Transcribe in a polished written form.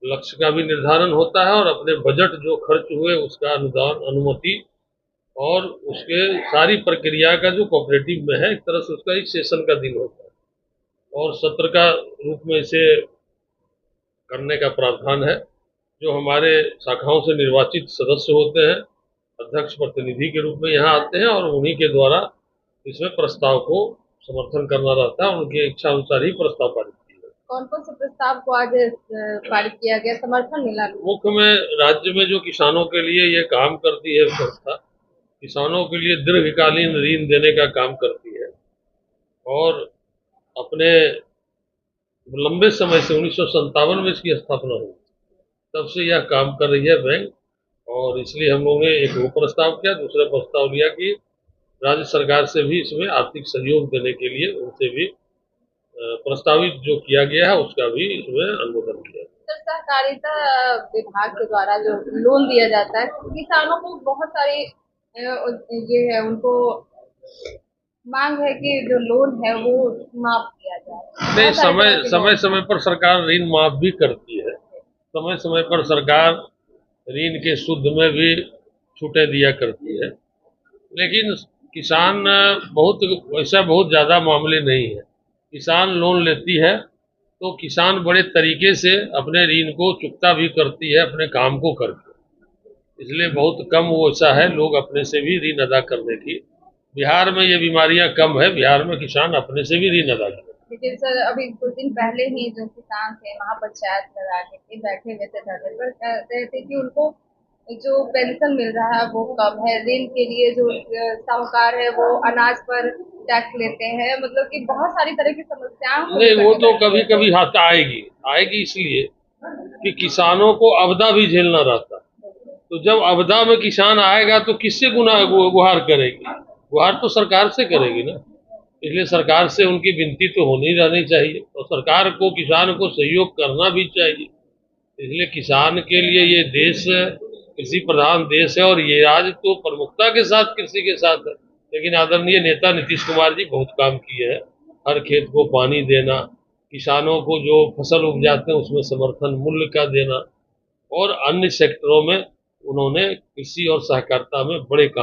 लक्ष्य का भी निर्धारण होता है और अपने बजट जो खर्च हुए उसका अनुदान अनुमति और उसके सारी प्रक्रिया का जो कोऑपरेटिव में है, एक तरह से उसका एक सेशन का दिन होता है और सत्र का रूप में इसे करने का प्रावधान है। जो हमारे शाखाओं से निर्वाचित सदस्य होते हैं, अध्यक्ष प्रतिनिधि के रूप में यहाँ आते हैं और उन्हीं के द्वारा इसमें प्रस्ताव को समर्थन करना रहता है, उनकी इच्छा अनुसार ही प्रस्ताव पारित किया जाता है। कौन कौन से प्रस्ताव को आज पारित किया गया, समर्थन मिला? मुख्य में राज्य में जो किसानों के लिए ये काम करती है संस्था, किसानों के लिए दीर्घकालीन ऋण देने का काम करती है और अपने लंबे समय से 1957 में इसकी स्थापना हुई, तब से यह काम कर रही है बैंक। और इसलिए हम लोगों ने एक वो प्रस्ताव किया, दूसरा प्रस्ताव लिया कि राज्य सरकार से भी इसमें आर्थिक सहयोग देने के लिए उनसे भी प्रस्तावित जो किया गया है उसका भी इसमें अनुमोदन किया। सर, सहकारिता विभाग के द्वारा जो लोन दिया जाता है किसानों को, बहुत सारी ये है, उनको मांग है कि जो लोन है वो माफ किया जाए। नहीं, समय पर सरकार ऋण माफ भी करती है, समय समय पर सरकार ऋण के शुद्ध में भी छूटें दिया करती है, लेकिन किसान बहुत ज़्यादा मामले नहीं है। किसान लोन लेती है तो किसान बड़े तरीके से अपने ऋण को चुकता भी करती है अपने काम को करके, इसलिए बहुत कम वो ऐसा है लोग अपने से भी ऋण अदा करने की। बिहार में ये बीमारियां कम है, बिहार में किसान अपने से भी ऋण अदा करते हैं। लेकिन सर, अभी कुछ दिन पहले ही जो किसान थे महापंचायत लगा के बैठे हुए थे धरने पर, कह रहे थे कि उनको जो पेंशन मिल रहा है वो कम है, ऋण के लिए जो साहूकार है वो अनाज पर टैक्स लेते हैं, मतलब कि बहुत सारी तरह की समस्याओं को नहीं, वो तो कभी कभी हाथ आएगी इसलिए कि किसानों को आपदा भी झेलना रहता है। तो जब आपदा में किसान आएगा तो किससे गुहार करेगी? गुहार तो सरकार से करेगी ना, इसलिए सरकार से उनकी विनती तो होनी रहनी चाहिए और सरकार को किसान को सहयोग करना भी चाहिए। इसलिए किसान के लिए ये देश कृषि प्रधान देश है और ये राज्य तो प्रमुखता के साथ कृषि के साथ है, लेकिन आदरणीय नेता नीतीश कुमार जी बहुत काम किए हैं। हर खेत को पानी देना, किसानों को जो फसल उपजाते हैं उसमें समर्थन मूल्य का देना और अन्य सेक्टरों में उन्होंने कृषि और सहकारिता में बड़े काम